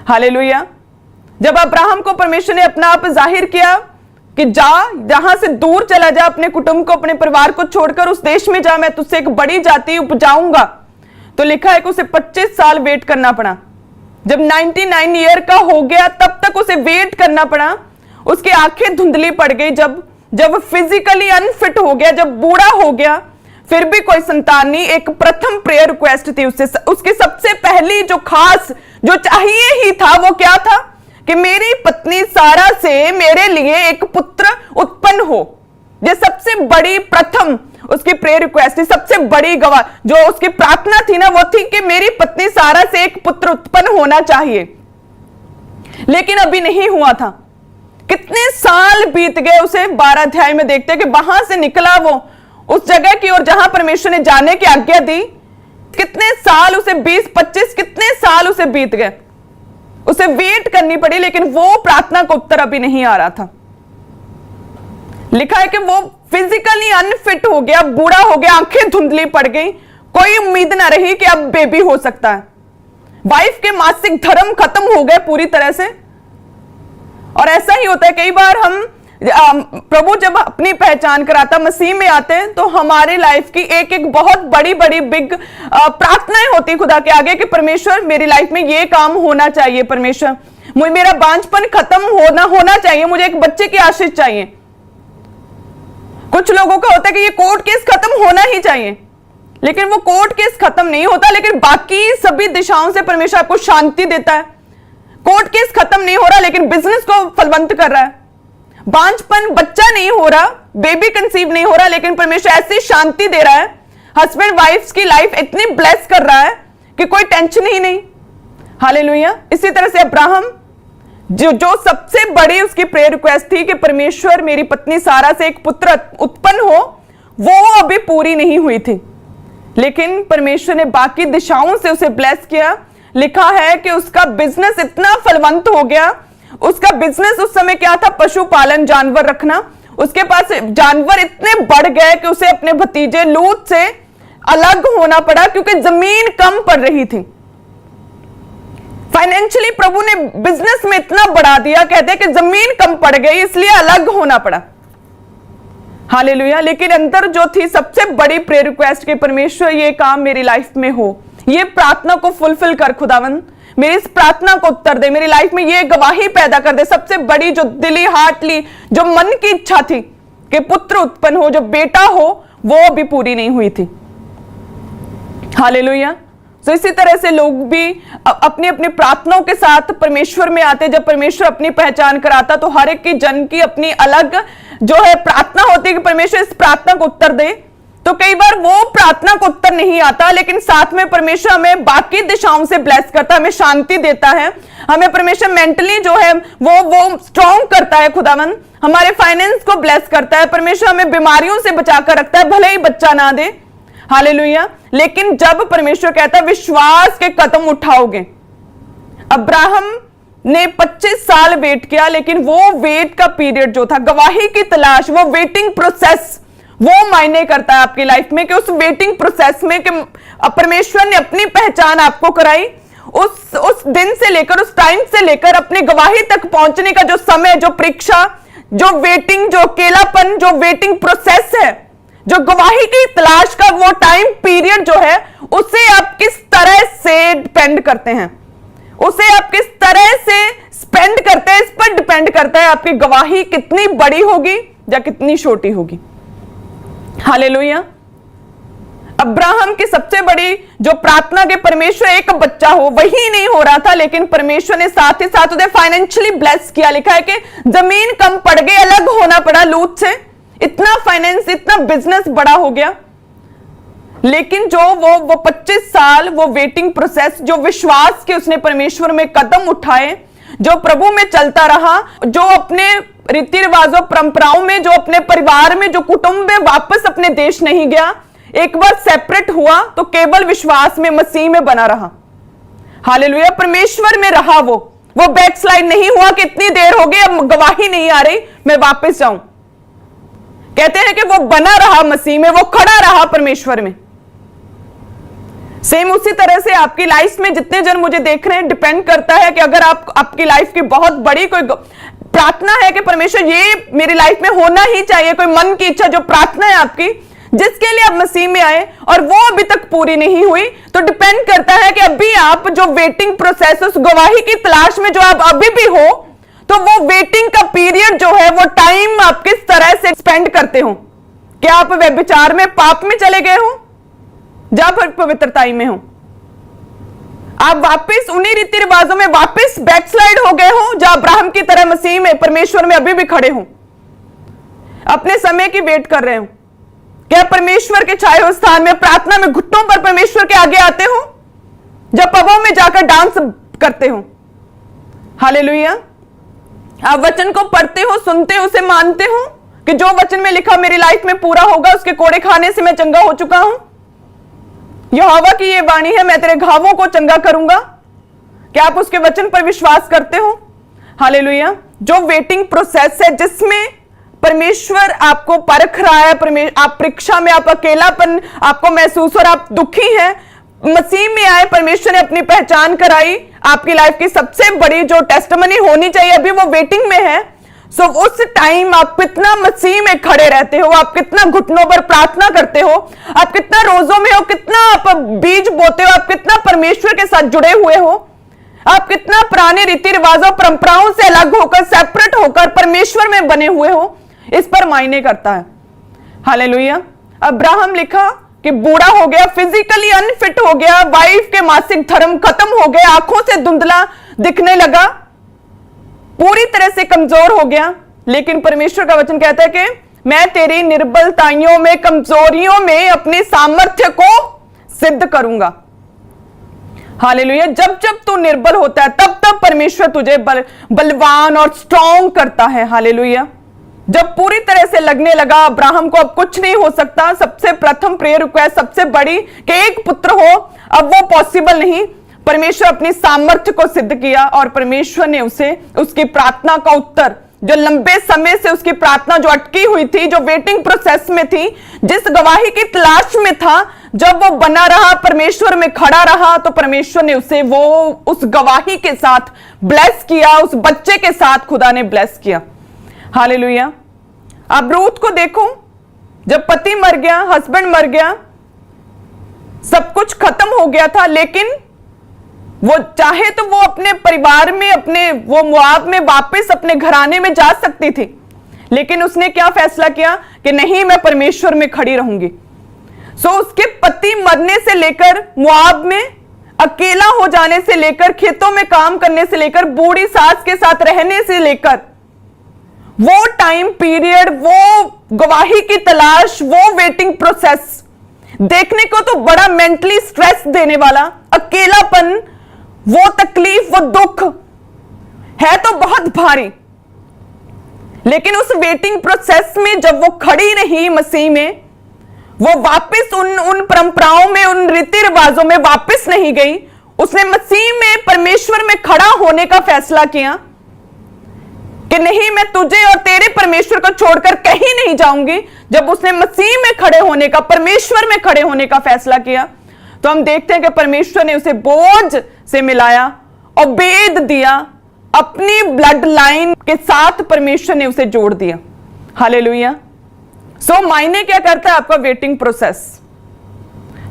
Hallelujah. जब Abraham को परमेश्वर ने अपना आप जाहिर किया कि जा, जहां से दूर चला जा, अपने कुटुंब को, अपने परिवार को छोड़कर उस देश में जा, मैं तुझसे एक बड़ी जाति उपजाऊंगा, तो लिखा है कि उसे 25 साल वेट करना पड़ा। जब 99 ईयर का हो गया तब तक उसे वेट करना पड़ा। उसकी आंखें धुंधली पड़ गई, जब फिजिकली अनफिट हो गया, जब बूढ़ा हो गया, फिर भी कोई संतान नहीं। एक प्रथम प्रेयर रिक्वेस्ट थी उसकी सबसे पहली, जो खास, जो चाहिए ही था, वो क्या था कि मेरी पत्नी सारा से मेरे लिए एक पुत्र उत्पन्न हो। ये सबसे बड़ी प्रथम उसकी प्रेयर रिक्वेस्ट थी, सबसे बड़ी गवाह जो उसकी प्रार्थना थी ना, वो थी कि मेरी पत्नी सारा से एक पुत्र उत्पन्न होना चाहिए। लेकिन अभी नहीं हुआ था। कितने साल बीत गए, उसे 12 अध्याय में देखते हैं कि वहां से निकला वो उस जगह की ओर जहां परमेश्वर ने जाने की आज्ञा दी। कितने साल उसे, 20-25 कितने साल उसे बीत गए, उसे वेट करनी पड़ी, लेकिन वो प्रार्थना का उत्तर अभी नहीं आ रहा था। लिखा है कि वो फिजिकली अनफिट हो गया, बूढ़ा हो गया, आंखें धुंधली पड़ गई, कोई उम्मीद ना रही कि अब बेबी हो सकता है। वाइफ के मासिक धर्म खत्म हो गए पूरी तरह से। और ऐसा ही होता है कई बार, हम प्रभु जब अपनी पहचान कराता, मसीह में आते हैं, तो हमारे लाइफ की एक एक बहुत बड़ी बड़ी बिग प्रार्थनाएं होती खुदा के आगे कि परमेश्वर मेरी लाइफ में ये काम होना चाहिए, परमेश्वर मेरा बांझपन खत्म होना चाहिए, मुझे एक बच्चे की आशीष चाहिए। कुछ लोगों का होता है कि ये कोर्ट केस खत्म होना ही चाहिए, लेकिन वो कोर्ट केस खत्म नहीं होता, लेकिन बाकी सभी दिशाओं से परमेश्वर आपको शांति देता है। कोर्ट केस खत्म नहीं हो रहा, लेकिन बिजनेस को फलवंत कर रहा है। बांझपन, बच्चा नहीं हो रहा, बेबी कंसीव नहीं हो रहा, लेकिन परमेश्वर ऐसी शांति दे रहा है। हस्बैंड वाइफ की लाइफ इतनी ब्लेस कर रहा है कि कोई टेंशन ही नहीं। हालेलुया। इसी तरह से अब्राहम, जो सबसे बड़ी उसकी प्रेयर रिक्वेस्ट थी कि परमेश्वर मेरी पत्नी सारा से एक पुत्र उत्पन्न हो, वो अभी पूरी नहीं हुई थी, लेकिन परमेश्वर ने बाकी दिशाओं से उसे ब्लेस किया। लिखा है कि उसका बिजनेस इतना फलवंत हो गया। उसका बिजनेस उस समय क्या था? पशुपालन, जानवर रखना। उसके पास जानवर इतने बढ़ गए कि उसे अपने भतीजे लूत से अलग होना पड़ा, क्योंकि जमीन कम पड़ रही थी। फाइनेंशियली प्रभु ने बिजनेस में इतना बढ़ा दिया, कहते हैं कि जमीन कम पड़ गई, इसलिए अलग होना पड़ा। हालेलुया। लेकिन अंदर जो थी सबसे बड़ी प्रेयर रिक्वेस्ट कि परमेश्वर ये काम मेरी लाइफ में हो, ये प्रार्थना को फुलफिल कर खुदावन, मेरी इस प्रार्थना को उत्तर दे, मेरी लाइफ में ये गवाही पैदा कर दे। सबसे बड़ी जो दिली, हार्टली, जो मन की इच्छा थी कि पुत्र उत्पन्न हो, जो बेटा हो, वो भी पूरी नहीं हुई थी। हालेलुया। तो इसी तरह से लोग भी अपनी अपनी प्रार्थनाओं के साथ परमेश्वर में आते। जब परमेश्वर अपनी पहचान कराता तो हर एक की जन की अपनी अलग जो है प्रार्थना होती है कि परमेश्वर इस प्रार्थना को उत्तर दे। तो कई बार वो प्रार्थना को उत्तर नहीं आता, लेकिन साथ में परमेश्वर हमें बाकी दिशाओं से ब्लेस करता है, हमें शांति देता है, हमें परमेश्वर मेंटली जो है वो स्ट्रॉन्ग करता है खुदावन, हमारे फाइनेंस को ब्लेस करता है, परमेश्वर हमें बीमारियों से बचाकर रखता है, भले ही बच्चा ना दे। हालेलुया। लेकिन जब परमेश्वर कहता है विश्वास के कदम उठाओगे, अब्राहम ने 25 साल वेट किया, लेकिन वो वेट का पीरियड जो था, गवाही की तलाश, वो वेटिंग प्रोसेस, वो मायने करता है आपकी लाइफ में कि उस वेटिंग प्रोसेस में कि परमेश्वर ने अपनी पहचान आपको कराई, उस दिन से लेकर, उस टाइम से लेकर अपनी गवाही तक पहुंचने का जो समय, जो परीक्षा, जो वेटिंग, जो अकेलापन, जो वेटिंग प्रोसेस है, जो गवाही की तलाश का वो टाइम पीरियड जो है, उसे आप किस तरह से डिपेंड करते हैं, उसे आप किस तरह से स्पेंड करते हैं, इस पर डिपेंड करता है आपकी गवाही कितनी बड़ी होगी या कितनी छोटी होगी। हालेलुया। अब्राहम की सबसे बड़ी जो प्रार्थना के परमेश्वर एक बच्चा हो, वही नहीं हो रहा था, लेकिन परमेश्वर ने साथ ही साथ उसे फाइनेंशियली ब्लेस किया। लिखा है कि जमीन कम पड़ गई, अलग होना पड़ा लूत से, इतना फाइनेंस, इतना बिजनेस बड़ा हो गया। लेकिन जो वो 25 साल वो वेटिंग प्रोसेस, जो विश्वास के उसने परमेश्वर में कदम उठाए, जो प्रभु में चलता रहा, जो अपने रीति रिवाजों, परंपराओं में, जो अपने परिवार में, जो कुटुंब में वापस अपने देश नहीं गया, एक बार सेपरेट हुआ तो केवल विश्वास में, मसीह में बना रहा। हालेलुया। परमेश्वर में रहा, वो बैकस्लाइड नहीं हुआ कि इतनी देर हो गई, अब गवाही नहीं आ रही, मैं वापस जाऊं। कहते हैं कि वो बना रहा मसीह में, वो खड़ा रहा परमेश्वर में। सेम उसी तरह से आपकी लाइफ में जितने जन मुझे देख रहे हैं, डिपेंड करता है कि अगर आपकी लाइफ की बहुत बड़ी कोई प्रार्थना है कि परमेश्वर ये मेरी लाइफ में होना ही चाहिए, कोई मन की इच्छा जो प्रार्थना है आपकी जिसके लिए आप मसीह में आए और वो अभी तक पूरी नहीं हुई, तो डिपेंड करता है कि अभी आप जो वेटिंग प्रोसेस, उस गवाही की तलाश में जो आप अभी भी हो, तो वो वेटिंग का पीरियड जो है, वो टाइम आप किस तरह से स्पेंड करते हो। क्या आप व्यभिचार में, पाप में चले गए हो, जहां पर पवित्रताई में हो? आप वापस उन्हीं रीति रिवाजों में वापस बैकस्लाइड हो गए हो, जहां अब्राहम की तरह मसीह में, परमेश्वर में अभी भी खड़े हो, अपने समय की वेट कर रहे हो? क्या परमेश्वर के छाए हुए स्थान में प्रार्थना में घुटनों पर परमेश्वर के आगे आते हो, जब पबों में जाकर डांस करते हो? हालेलुया। आप वचन को पढ़ते हो, सुनते हो, उसे मानते हो कि जो वचन में लिखा मेरी लाइफ में पूरा होगा, उसके कोड़े खाने से मैं चंगा हो चुका हूं। यहोवा की ये वाणी है, मैं तेरे घावों को चंगा करूंगा। क्या आप उसके वचन पर विश्वास करते हो? हालेलुया। जो वेटिंग प्रोसेस है जिसमें परमेश्वर आपको परख रहा है, आप परीक्षा में, आप अकेलापन आपको महसूस और आप दुखी हैं, मसीह में आए, परमेश्वर ने अपनी पहचान कराई, आपकी लाइफ की सबसे बड़ी जो टेस्टिमनी होनी चाहिए अभी वो वेटिंग में है। सो उस टाइम आप कितना मसीह में खड़े रहते हो, आप कितना घुटनों पर प्रार्थना करते हो, आप कितना रोजों में हो, कितना आप बीज बोते हो, आप कितना परमेश्वर के साथ जुड़े हुए हो, आप कितना पुराने रीति रिवाजों परंपराओं से अलग होकर, सेपरेट होकर परमेश्वर में बने हुए हो, इस पर मायने करता है। हालेलुया। अब्राहम लिखा कि बूढ़ा हो गया, फिजिकली अनफिट हो गया, वाइफ के मासिक धर्म खत्म हो गए, आंखों से धुंधला दिखने लगा, पूरी तरह से कमजोर हो गया, लेकिन परमेश्वर का वचन कहता है कि मैं तेरी निर्बलताइयों में, कमजोरियों में अपने सामर्थ्य को सिद्ध करूंगा। हालेलुया। जब जब तू निर्बल होता है तब तब परमेश्वर तुझे बलवान और स्ट्रॉन्ग करता है। हालेलुया। जब पूरी तरह से लगने लगा अब्राहम को अब कुछ नहीं हो सकता, सबसे प्रथम प्रेयर रिक्वेस्ट सबसे बड़ी कि एक पुत्र हो, अब वो पॉसिबल नहीं, परमेश्वर अपनी सामर्थ्य को सिद्ध किया और परमेश्वर ने उसे उसकी प्रार्थना का उत्तर, जो लंबे समय से उसकी प्रार्थना जो अटकी हुई थी, जो वेटिंग प्रोसेस में थी, जिस गवाही की तलाश में था, जब वो बना रहा, परमेश्वर में खड़ा रहा, तो परमेश्वर ने उसे वो उस गवाही के साथ ब्लेस किया, उस बच्चे के साथ खुदा ने ब्लेस किया। हालेलुया। अब रूथ को देखो, जब पति मर गया, हस्बैंड मर गया, सब कुछ खत्म हो गया था, लेकिन वो चाहे तो वो अपने परिवार में, अपने वो मोआब में वापस अपने घराने में जा सकती थी, लेकिन उसने क्या फैसला किया कि नहीं, मैं परमेश्वर में खड़ी रहूंगी। सो उसके पति मरने से लेकर, मोआब में अकेला हो जाने से लेकर, खेतों में काम करने से लेकर, बूढ़ी सास के साथ रहने से लेकर, वो टाइम पीरियड, वो गवाही की तलाश, वो वेटिंग प्रोसेस देखने को तो बड़ा मेंटली स्ट्रेस देने वाला, अकेलापन, वो तकलीफ, वो दुख है तो बहुत भारी, लेकिन उस वेटिंग प्रोसेस में जब वो खड़ी रही मसीह में, वो वापस उन परंपराओं में, उन रीति रिवाजों में वापस नहीं गई, उसने मसीह में, परमेश्वर में खड़ा होने का फैसला किया कि नहीं, मैं तुझे और तेरे परमेश्वर को छोड़कर कहीं नहीं जाऊंगी। जब उसने मसीह में खड़े होने का, परमेश्वर में खड़े होने का फैसला किया, तो हम देखते हैं कि परमेश्वर ने उसे बोझ से मिलाया और भेद दिया, अपनी ब्लड लाइन के साथ परमेश्वर ने उसे जोड़ दिया। हालेलुया। सो मायने क्या करता है आपका वेटिंग प्रोसेस?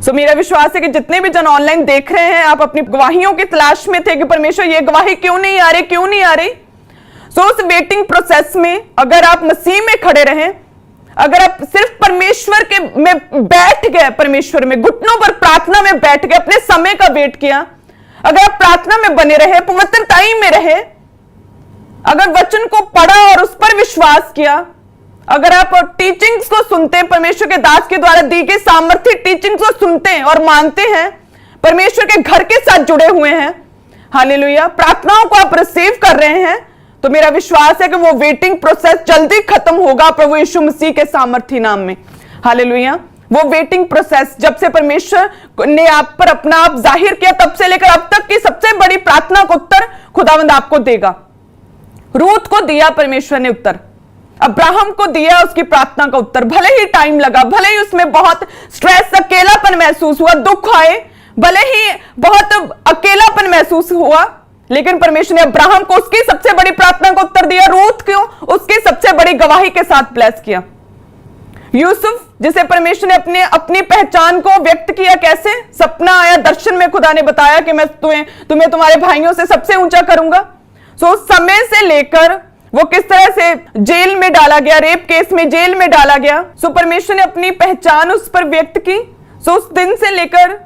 सो मेरा विश्वास है कि जितने भी जन ऑनलाइन देख रहे हैं, आप अपनी गवाहियों की तलाश में थे कि परमेश्वर ये गवाही क्यों नहीं आ रही, क्यों नहीं आ रही। सो उस वेटिंग प्रोसेस में अगर आप मसीह में खड़े रहें, अगर आप सिर्फ परमेश्वर के में बैठ गए, परमेश्वर में घुटनों पर प्रार्थना में बैठ गए, अपने समय का वेट किया, अगर आप प्रार्थना में बने रहे, पवित्रताई में रहे, अगर वचन को पढ़ा और उस पर विश्वास किया, अगर आप टीचिंग्स को सुनते हैं, परमेश्वर के दास के द्वारा दी गई सामर्थ्य टीचिंग्स को सुनते हैं और मानते हैं, परमेश्वर के घर के साथ जुड़े हुए हैं, हालेलुया, प्रार्थनाओं को आप रिसीव कर रहे हैं, तो मेरा विश्वास है कि वो वेटिंग प्रोसेस जल्दी खत्म होगा प्रभु यीशु मसीह के सामर्थ्य नाम में। हालेलुया। वो वेटिंग प्रोसेस जब से परमेश्वर ने आप पर अपना आप जाहिर किया, तब से लेकर अब तक की सबसे बड़ी प्रार्थना का उत्तर खुदावंद आपको देगा। रूथ को दिया परमेश्वर ने उत्तर, अब्राहम को दिया उसकी प्रार्थना का उत्तर, भले ही टाइम लगा, भले ही उसमें बहुत स्ट्रेस, अकेलापन महसूस हुआ, दुख आए, भले ही बहुत अकेलापन महसूस हुआ, लेकिन परमेश्वर ने अब्राहम को उसकी सबसे बड़ी प्रार्थना को उत्तर दिया। रूथ को उसकी सबसे बड़ी गवाही के साथ ब्लेस किया। यूसुफ जिसे परमेश्वर ने अपनी पहचान को व्यक्त किया, कैसे? सपना आया, दर्शन में खुदा ने बताया कि मैं तुम्हें तुम्हारे भाइयों से सबसे ऊंचा करूंगा। सो उस समय से लेकर वो किस तरह से जेल में डाला गया, रेप केस में जेल में डाला गया। सो परमेश्वर ने अपनी पहचान उस पर व्यक्त की। सो उस दिन से लेकर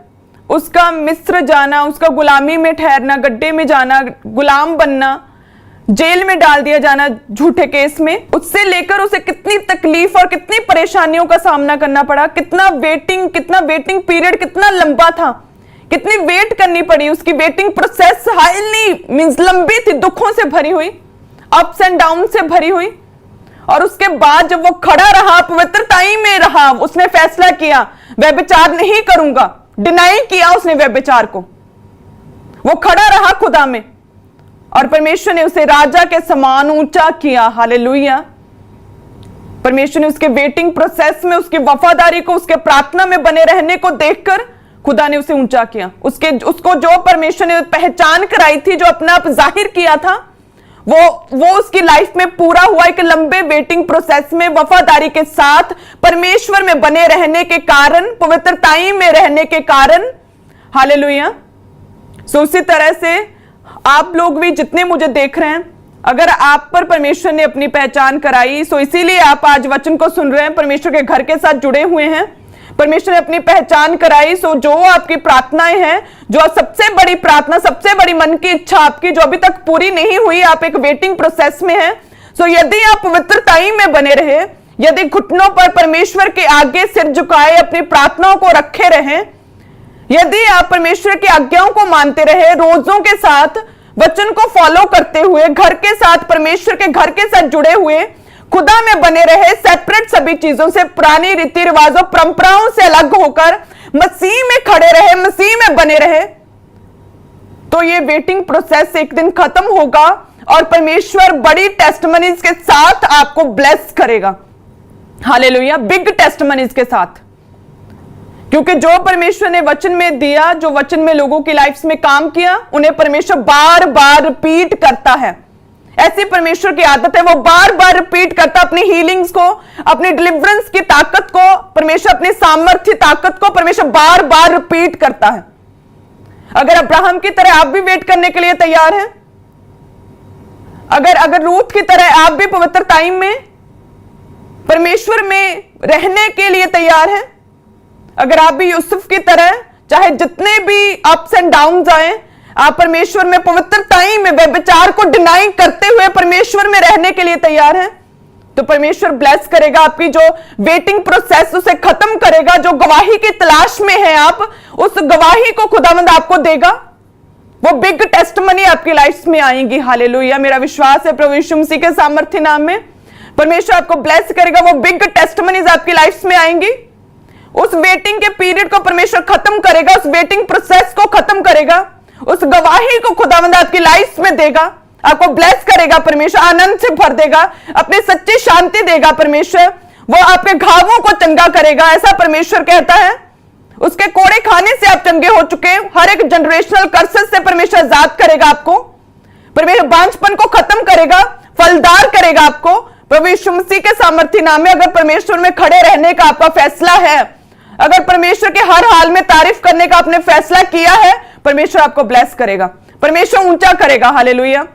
उसका मिस्र जाना, उसका गुलामी में ठहरना, गड्ढे में जाना, गुलाम बनना, जेल में डाल दिया जाना झूठे केस में, उससे लेकर उसे कितनी तकलीफ और कितनी परेशानियों का सामना करना पड़ा। कितना वेटिंग पीरियड कितना लंबा था, कितनी वेट करनी पड़ी। उसकी वेटिंग प्रोसेस हाईली मींस लंबी थी, दुखों से भरी हुई, अप्स एंड डाउन से भरी हुई। और उसके बाद जब वो खड़ा रहा, पवित्रताई में रहा, उसने फैसला किया व्यभिचार नहीं करूंगा, डिनाई किया उसने व्यभिचार को। वो खड़ा रहा खुदा में और परमेश्वर ने उसे राजा के समान ऊंचा किया। हालेलुया। परमेश्वर ने उसके वेटिंग प्रोसेस में उसकी वफादारी को, उसके प्रार्थना में बने रहने को देखकर खुदा ने उसे ऊंचा किया। उसको जो परमेश्वर ने पहचान कराई थी, जो अपना आप जाहिर किया था, वो उसकी लाइफ में पूरा हुआ। एक लंबे वेटिंग प्रोसेस में वफादारी के साथ परमेश्वर में बने रहने के कारण, पवित्रताई में रहने के कारण। हालेलुया। सो उसी तरह से आप लोग भी जितने मुझे देख रहे हैं, अगर आप पर परमेश्वर ने अपनी पहचान कराई, सो इसीलिए आप आज वचन को सुन रहे हैं, परमेश्वर के घर के साथ जुड़े हुए हैं। परमेश्वर ने अपनी पहचान कराई। सो जो आपकी प्रार्थनाएं हैं, जो सबसे बड़ी प्रार्थना, सबसे बड़ी मन की इच्छा आपकी जो अभी तक पूरी नहीं हुई, आप एक वेटिंग प्रोसेस में हैं। सो यदि आप पवित्रताई में बने रहे, यदि घुटनों पर परमेश्वर के आगे सिर झुकाए अपनी प्रार्थनाओं को रखे रहें, यदि आप परमेश्वर की आज्ञाओं को मानते रहे, रोजों के साथ वचन को फॉलो करते हुए, घर के साथ, परमेश्वर के घर के साथ जुड़े हुए, खुदा में बने रहे, सेपरेट सभी चीजों से, पुरानी रीति रिवाजों, परंपराओं से अलग होकर मसीह में खड़े रहे, मसीह में बने रहे, तो ये वेटिंग प्रोसेस एक दिन खत्म होगा और परमेश्वर बड़ी टेस्टमनीज के साथ आपको ब्लेस करेगा। हालेलुया। बिग टेस्टमनीज के साथ, क्योंकि जो परमेश्वर ने वचन में दिया, जो वचन में लोगों की लाइफ में काम किया, उन्हें परमेश्वर बार बार रिपीट करता है। ऐसी परमेश्वर की आदत है, वो बार बार रिपीट करता अपनी हीलिंग्स को, अपनी डिलीवरेंस की ताकत को, परमेश्वर अपनी सामर्थ्य ताकत को परमेश्वर बार बार रिपीट करता है। अगर अब्राहम की तरह आप भी वेट करने के लिए तैयार हैं, अगर रूथ की तरह आप भी पवित्रताई में, परमेश्वर में रहने के लिए तैयार हैं, अगर आप भी यूसुफ की तरह, चाहे जितने भी अप्स एंड डाउन्स आए, आप परमेश्वर में, पवित्रताई में, व्यभिचार को डिनाई करते हुए परमेश्वर में रहने के लिए तैयार हैं, तो परमेश्वर ब्लेस करेगा। आपकी जो वेटिंग प्रोसेस उसे खत्म करेगा। जो गवाही की तलाश में है आप, उस गवाही को खुदावंद आपको देगा। वो बिग टेस्टमनी आपकी लाइफ में आएंगी। हालेलुया। मेरा विश्वास है प्रभु यीशु मसीह के सामर्थ्य नाम में परमेश्वर आपको ब्लेस करेगा। वो बिग टेस्टमनीज आपकी लाइफ में आएंगी। उस वेटिंग के पीरियड को परमेश्वर खत्म करेगा, उस वेटिंग प्रोसेस को खत्म करेगा, उस गवाही को खुदावंद आपकी लाइफ में देगा, आपको ब्लेस करेगा परमेश्वर, आनंद से भर देगा, अपनी सच्ची शांति देगा परमेश्वर। वो आपके घावों को चंगा करेगा, ऐसा परमेश्वर कहता है। उसके कोड़े खाने से आप चंगे हो चुके हैं। हर एक जनरेशनल कर्सेस से परमेश्वर आजाद करेगा आपको। परमेश्वर बांझपन को खत्म करेगा, फलदार करेगा आपको। प्रभु यीशु मसीह के सामर्थ्य नाम में अगर परमेश्वर में खड़े रहने का आपका फैसला है, अगर परमेश्वर के हर हाल में तारीफ करने का आपने फैसला किया है, परमेश्वर आपको ब्लेस करेगा, परमेश्वर ऊंचा करेगा। हालेलुया।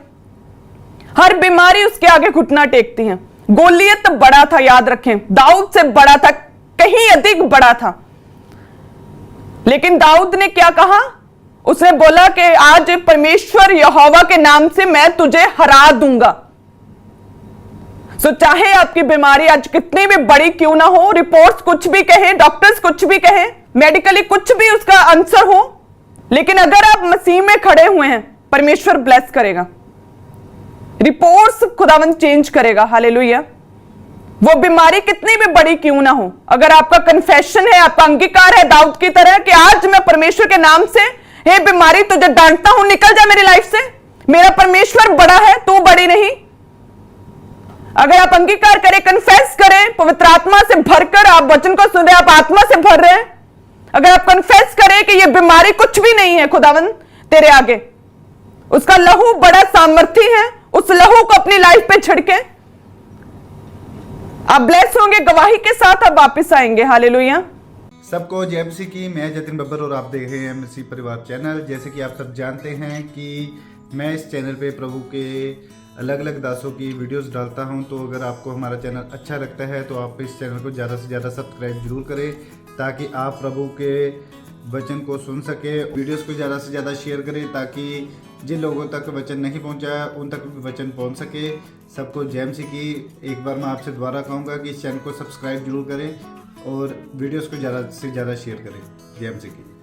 हर बीमारी उसके आगे घुटना टेकती है। गोलियत बड़ा था, याद रखें, दाऊद से बड़ा था, कहीं अधिक बड़ा था, लेकिन दाऊद ने क्या कहा? उसने बोला कि आज परमेश्वर यहोवा के नाम से मैं तुझे हरा दूंगा। सो चाहे आपकी बीमारी आज कितनी भी बड़ी क्यों ना हो, रिपोर्ट्स कुछ भी कहें, डॉक्टर्स कुछ भी कहें, मेडिकली कुछ भी उसका आंसर हो, लेकिन अगर आप मसीह में खड़े हुए हैं, परमेश्वर ब्लेस करेगा। रिपोर्ट्स खुदावंद चेंज करेगा। हालेलुया। वो बीमारी कितनी भी बड़ी क्यों ना हो, अगर आपका कन्फेशन है, आपका अंगीकार है दाऊद की तरह कि आज मैं परमेश्वर के नाम से, हे बीमारी तुझे डांटता हूं, निकल जा मेरी लाइफ से, मेरा परमेश्वर बड़ा है, तू बड़ी नहीं। अगर आप अंगीकार करें, कन्फेस करें, पवित्र आत्मा से भरकर आप वचन को सुन रहे, आप आत्मा से भर रहे हैं, अगर आप कन्फेस करें कि ये बीमारी कुछ भी नहीं है खुदावन तेरे आगे, उसका लहू बड़ा सामर्थी है, उस लहू को अपनी लाइफ पे छिड़के, आप ब्लेस होंगे, गवाही के साथ आप वापस आएंगे। हालेलुया। सबको जय मसीह की। मैं जतिन बब्बर और आप देख रहे हैं मसीह परिवार चैनल। जैसे कि आप सब जानते हैं कि मैं इस चैनल पे प्रभु के अलग अलग दासों की वीडियोस डालता हूं, तो अगर आपको हमारा चैनल अच्छा लगता है तो आप इस चैनल को ज़्यादा से ज़्यादा सब्सक्राइब जरूर करें, ताकि आप प्रभु के वचन को सुन सके। वीडियोस को ज़्यादा से ज़्यादा शेयर करें, ताकि जिन लोगों तक वचन नहीं पहुंचा उन तक भी वचन पहुंच सके। सबको जय मसीह की। एक बार मैं आपसे दोबारा कहूँगा कि इस चैनल को सब्सक्राइब जरूर करें और वीडियोस को ज़्यादा से ज़्यादा शेयर करें। जय मसीह की।